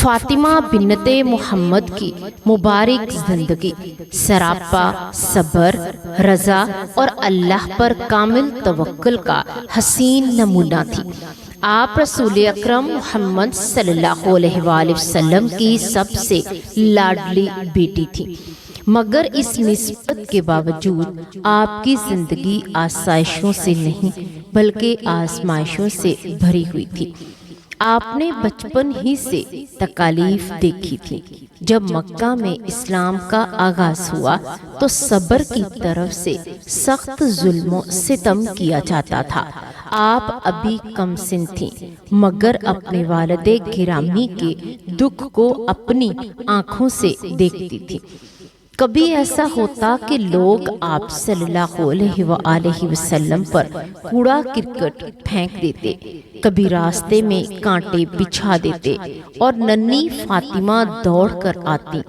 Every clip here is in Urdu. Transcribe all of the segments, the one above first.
فاطمہ بنت محمد کی مبارک زندگی سراپا صبر، رضا اور اللہ پر کامل توکل کا حسین نمونہ تھی۔ آپ رسول اکرم محمد صلی اللہ علیہ وآلہ وسلم کی سب سے لاڈلی بیٹی تھی، مگر اس نسبت کے باوجود آپ کی زندگی آسائشوں سے نہیں بلکہ آزمائشوں سے بھری ہوئی تھی۔ آپ نے بچپن ہی سے تکالیف دیکھی تھی۔ جب مکہ میں اسلام کا آغاز ہوا تو صبر کی طرف سے سخت ظلم و ستم کیا جاتا تھا۔ آپ ابھی کم سن تھیں مگر اپنے والد گرامی کے دکھ کو اپنی آنکھوں سے دیکھتی تھی۔ کبھی ایسا ہوتا کہ لوگ آپ صلی اللہ علیہ وآلہ وسلم پر کوڑا کرکٹ پھینک دیتے، کبھی راستے میں کانٹے بچھا دیتے اور ننھی فاطمہ دوڑ کر آتی،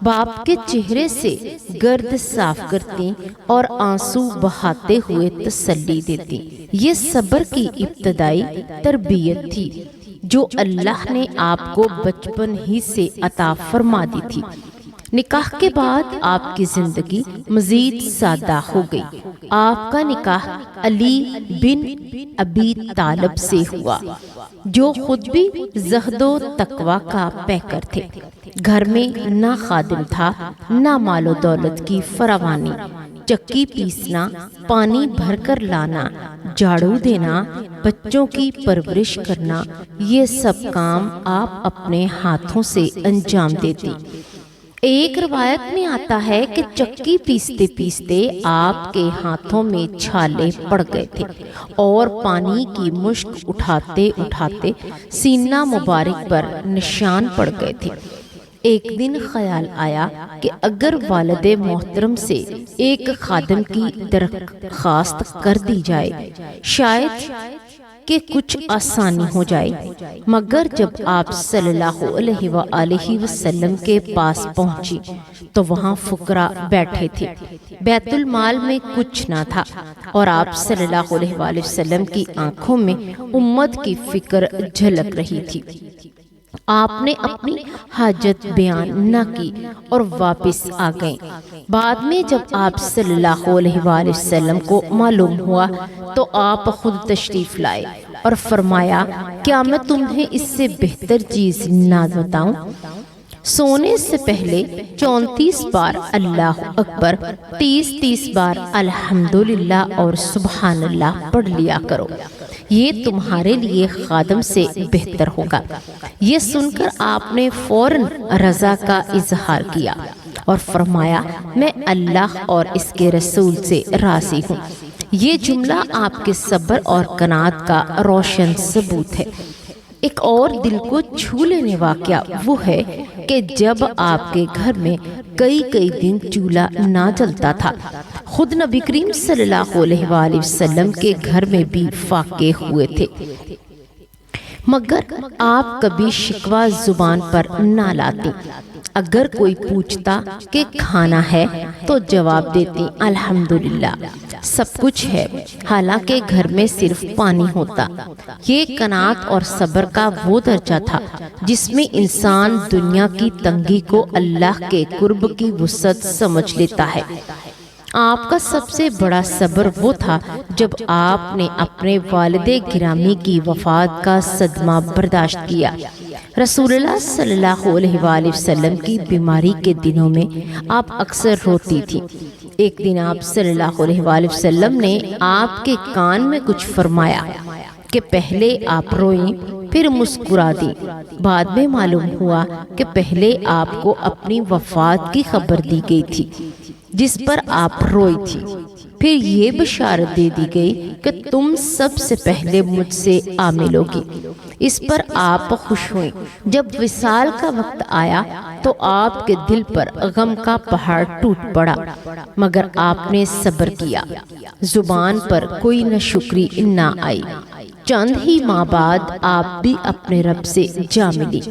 باپ کے چہرے سے گرد صاف کرتی اور آنسو بہاتے ہوئے تسلی دیتی۔ یہ صبر کی ابتدائی تربیت تھی جو اللہ نے آپ کو بچپن ہی سے عطا فرما دی تھی۔ نکاح کے بعد آپ کی زندگی مزید سادہ ہو گئی۔ آپ کا نکاح علی بن ابی طالب سے ہوا جو خود بھی زہد و تقوی کا پیکر تھے۔ گھر میں نہ خادم تھا، نہ مال و دولت کی فراوانی۔ چکی پیسنا، پانی بھر کر لانا، جھاڑو دینا، بچوں کی پرورش کرنا، یہ سب کام آپ اپنے ہاتھوں سے انجام دیتی۔ ایک روایت میں آتا ہے کہ چکی پیستے پیستے آپ کے ہاتھوں میں چھالے پڑ گئے تھے اور پانی کی مشک اٹھاتے اٹھاتے سینہ مبارک پر نشان پڑ گئے تھے۔ ایک دن خیال آیا کہ اگر والد محترم سے ایک خادم کی درخواست کر دی جائے شاید کہ کچھ آسانی ہو جائے، مگر جب آپ صلی اللہ علیہ وآلہ وسلم کے پاس پہنچی تو وہاں فقراء بیٹھے تھے، بیت المال میں کچھ نہ تھا اور آپ صلی اللہ علیہ وآلہ وسلم کی آنکھوں میں امت کی فکر جھلک رہی تھی۔ آپ نے اپنی حاجت بیان نہ کی اور واپس آ گئے۔ بعد میں جب آپ صلی اللہ علیہ وآلہ وسلم کو معلوم ہوا تو آپ خود تشریف لائے اور فرمایا، کیا میں تمہیں اس سے بہتر چیز نہ بتاؤں؟ سونے سے پہلے 34 بار اللہ اکبر، 30 بار الحمدللہ اور سبحان اللہ پڑھ لیا کرو، یہ تمہارے لیے خادم سے بہتر ہوگا۔ یہ سن کر آپ نے فوراً رضا کا اظہار کیا اور فرمایا، میں اللہ اور اس کے رسول سے راضی ہوں۔ یہ جملہ آپ کے صبر اور قناعت کا روشن ثبوت ہے۔ ایک اور دل کو چھو لینے واقعہ وہ ہے کہ جب آپ کے گھر میں کئی دن چولہا نہ جلتا تھا، خود نبی کریم صلی اللہ علیہ وآلہ وسلم کے گھر میں بھی فاقے ہوئے تھے، مگر آپ کبھی شکوہ زبان پر نہ لاتی۔ اگر کوئی پوچھتا کہ کھانا ہے تو جواب دیتی الحمدللہ، سب کچھ ہے، حالانکہ گھر میں صرف پانی ہوتا۔ یہ قناعت اور صبر کا وہ درجہ تھا جس میں انسان دنیا کی تنگی کو اللہ کے قرب کی وسعت سمجھ لیتا ہے۔ آپ کا سب سے بڑا صبر وہ تھا جب آپ نے اپنے والد گرامی کی وفات کا صدمہ برداشت کیا۔ رسول اللہ صلی اللہ علیہ وآلہ وسلم کی بیماری کے دنوں میں آپ اکثر روتی تھی۔ ایک دن آپ صلی اللہ علیہ وآلہ وسلم نے آپ کے کان میں کچھ فرمایا کہ پہلے آپ روئیں پھر مسکرا دی۔ بعد میں معلوم ہوا کہ پہلے آپ کو اپنی وفات کی خبر دی گئی تھی جس پر آپ روئی تھی، پھر یہ بشارت دے دی گئی کہ تم سب سے پہلے مجھ سے ملو گی۔ اس پر آپ خوش ہوئیں۔ جب وصال کا وقت آیا تو آپ کے دل پر غم کا پہاڑ ٹوٹ پڑا، مگر آپ نے صبر کیا، زبان پر کوئی ناشکری نہ آئی۔ چند ہی ماہ بعد آپ بھی اپنے رب سے جا ملی۔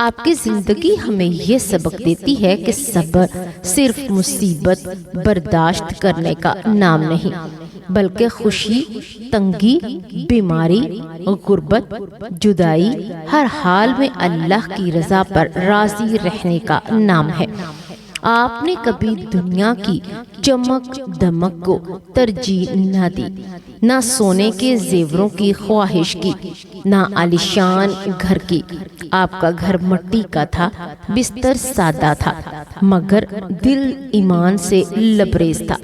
آپ کی زندگی ہمیں یہ سبق دیتی ہے کہ صبر صرف مصیبت برداشت کرنے کا نام نہیں بلکہ خوشی، تنگی، بیماری، غربت، جدائی، ہر حال میں اللہ کی رضا پر راضی رہنے کا نام ہے۔ آپ نے کبھی دنیا کی چمک دمک کو ترجیح نہ دی، نہ سونے کے زیوروں کی خواہش کی، نہ عالیشان گھر کی۔ آپ کا گھر مٹی کا تھا، بستر سادہ تھا، مگر دل ایمان سے لبریز تھا۔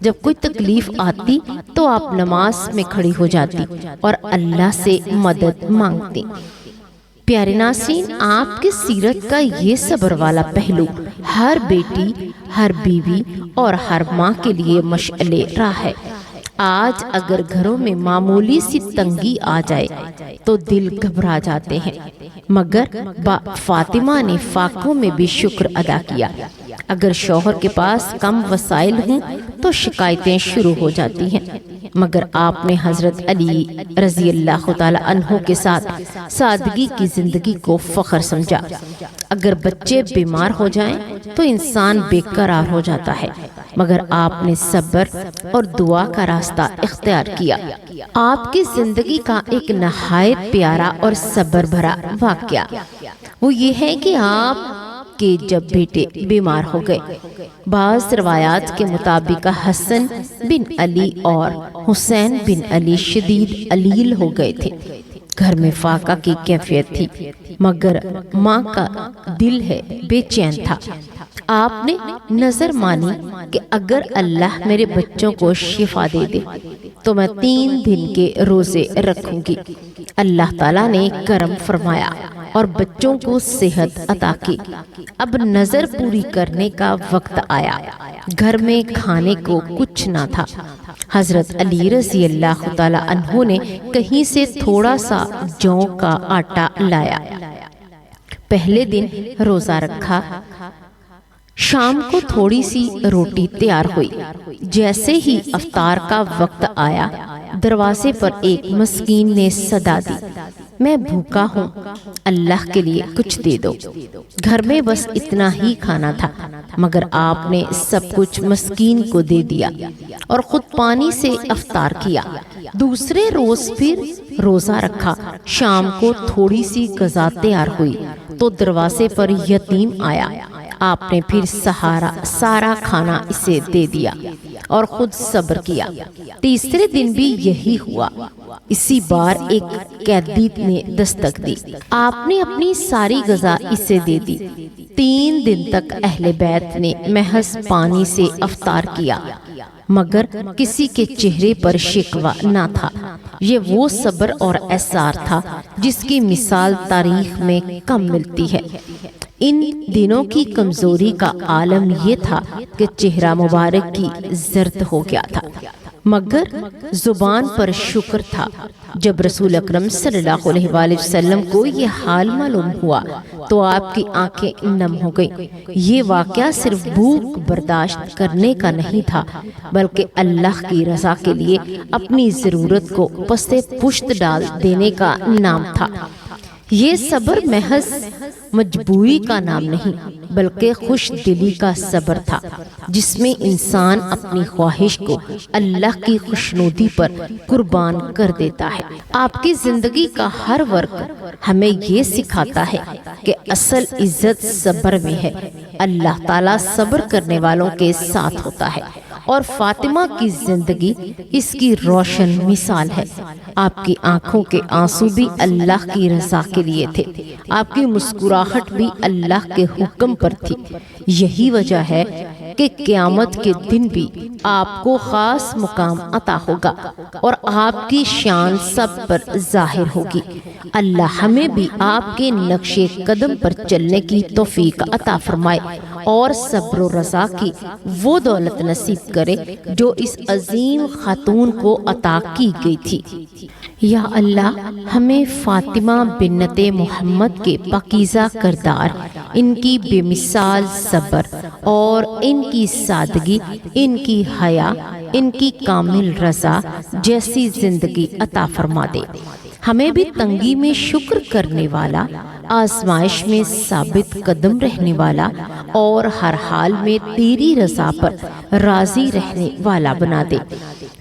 جب کوئی تکلیف آتی تو آپ نماز میں کھڑی ہو جاتی اور اللہ سے مدد مانگتی۔ پیارے ناظرین، آپ کی سیرت کا یہ صبر والا پہلو ہر بیٹی، ہر بیوی اور ہر ماں کے لیے مشعل راہ ہے۔ آج اگر گھروں میں معمولی سی تنگی آ جائے تو دل گھبرا جاتے ہیں، مگر فاطمہ نے فاقوں میں بھی شکر ادا کیا۔ اگر شوہر کے پاس کم وسائل ہوں تو شکایتیں شروع ہو جاتی ہیں، مگر آپ نے حضرت علی رضی اللہ تعالی عنہ کے ساتھ سادگی کی زندگی کو فخر سمجھا۔ اگر بچے بیمار ہو جائیں تو انسان بے قرار ہو جاتا ہے، مگر آپ نے صبر اور دعا کا راستہ اختیار کیا۔ آپ کی زندگی کا ایک نہایت پیارا اور صبر بھرا واقعہ وہ یہ ہے کہ آپ کے جب بیٹے بیمار ہو گئے، بعض روایات کے مطابق حسن بن علی اور حسین بن علی شدید علیل ہو گئے تھے۔ گھر میں فاقہ کی کیفیت تھی، مگر ماں کا دل ہے بے چین تھا۔ آپ نے نظر مانی کہ اگر اللہ میرے بچوں کو شفا دے دے تو میں 3 دن کے روزے رکھوں گی۔ اللہ تعالیٰ نے کرم فرمایا اور بچوں کو صحت عطا کی۔ اب نظر پوری کرنے کا وقت آیا۔ گھر میں کھانے کو کچھ نہ تھا۔ حضرت علی رضی اللہ تعالی عنہ نے کہیں سے تھوڑا سا جو کا آٹا لایا۔ پہلے دن روزہ رکھا۔ شام کو تھوڑی سی روٹی تیار ہوئی۔ جیسے ہی افطار کا وقت آیا، دروازے پر ایک مسکین نے صدا دی، میں بھوکا ہوں، اللہ کے لیے کچھ دے دو۔ گھر میں بس اتنا ہی کھانا تھا، مگر آپ نے سب کچھ مسکین کو دے دیا اور خود پانی سے افطار کیا۔ دوسرے روز پھر روزہ رکھا۔ شام کو تھوڑی سی غذا تیار ہوئی تو دروازے پر یتیم آیا۔ آپ نے پھر سارا کھانا اسے دے دیا اور خود صبر کیا۔ تیسرے دن بھی یہی ہوا۔ اسی بار ایک قیدی نے دستک دی۔ آپ نے اپنی ساری غذا اسے دے دی۔ 3 دن تک اہل بیت نے محض پانی سے افطار کیا، مگر کسی کے چہرے پر شکوہ نہ تھا۔ یہ وہ صبر اور ایثار تھا جس کی مثال تاریخ میں کم ملتی ہے۔ ان دنوں کی کمزوری کا عالم یہ تھا کہ چہرہ مبارک کی زرد ہو گیا تھا، مگر زبان پر شکر تھا۔ جب رسول اکرم صلی اللہ علیہ وآلہ وسلم کو یہ حال معلوم ہوا تو آپ کی آنکھیں نم ہو گئیں۔ یہ واقعہ صرف بھوک برداشت کرنے کا نہیں تھا، بلکہ اللہ کی رضا کے لیے اپنی ضرورت کو پستے پشت ڈال دینے کا نام تھا۔ یہ صبر محض مجبوری کا نام نہیں، بلکہ خوش دلی کا صبر تھا، جس میں انسان اپنی خواہش کو اللہ کی خوشنودی پر قربان کر دیتا ہے۔ آپ کی زندگی کا ہر ورق ہمیں یہ سکھاتا ہے کہ اصل عزت صبر میں ہے۔ اللہ تعالیٰ صبر کرنے والوں کے ساتھ ہوتا ہے، اور فاطمہ کی زندگی اس کی روشن مثال ہے۔ آپ کی آنکھوں کے آنسو بھی اللہ کی رضا کے لیے تھے، آپ کی مسکراہٹ بھی اللہ کے حکم پر تھی۔ یہی وجہ ہے کہ قیامت کے دن بھی آپ کو خاص مقام عطا ہوگا اور آپ کی شان سب پر ظاہر ہوگی۔ اللہ ہمیں بھی آپ کے نقش قدم پر چلنے کی توفیق عطا فرمائے اور صبر و رضا کی وہ دولت نصیب کرے جو اس عظیم خاتون کو عطا کی گئی تھی۔ یا اللہ، ہمیں فاطمہ بنت محمد کے پاکیزہ کردار، ان کی بے مثال صبر اور ان کی سادگی، ان کی حیا، ان کی کامل رضا جیسی زندگی عطا فرما دے۔ ہمیں بھی تنگی میں شکر کرنے والا، آزمائش میں ثابت قدم رہنے والا اور ہر حال میں تیری رضا پر راضی رہنے والا بنا دے۔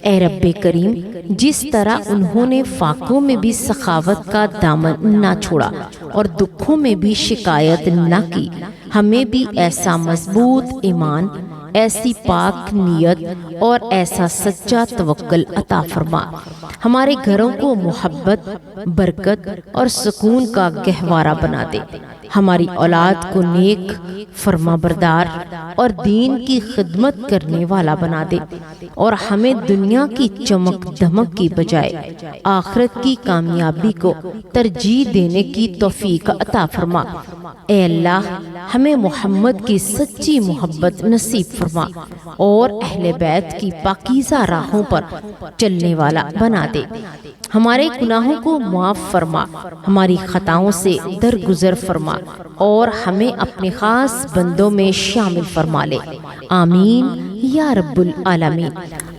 اے رب کریم، جس طرح انہوں نے فاقوں میں بھی سخاوت کا دامن نہ چھوڑا اور دکھوں میں بھی شکایت نہ کی، ہمیں بھی ایسا مضبوط ایمان، ایسی پاک نیت اور ایسا سچا توکل عطا فرما۔ ہمارے گھروں کو محبت، برکت اور سکون کا گہوارہ بنا دے۔ ہماری اولاد کو نیک، فرما بردار اور دین کی خدمت کرنے والا بنا دے، اور ہمیں دنیا کی چمک دھمک کی بجائے آخرت کی کامیابی کو ترجیح دینے کی توفیق عطا فرما۔ اے اللہ، ہمیں محمد کی سچی محبت نصیب فرما اور اہل بیت کی پاکیزہ راہوں پر چلنے والا بنا دے۔ ہمارے گناہوں کو معاف فرما، ہماری خطاؤں سے درگزر فرما اور ہمیں اپنے خاص بندوں میں شامل فرما لے۔ آمین یا رب العالمین۔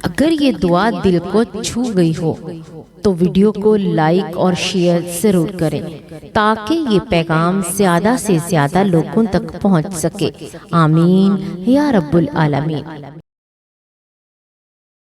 اگر یہ دعا دل کو چھو گئی ہو تو ویڈیو کو لائک اور شیئر ضرور کریں تاکہ یہ پیغام زیادہ سے زیادہ لوگوں تک پہنچ سکے۔ آمین یا رب العالمین۔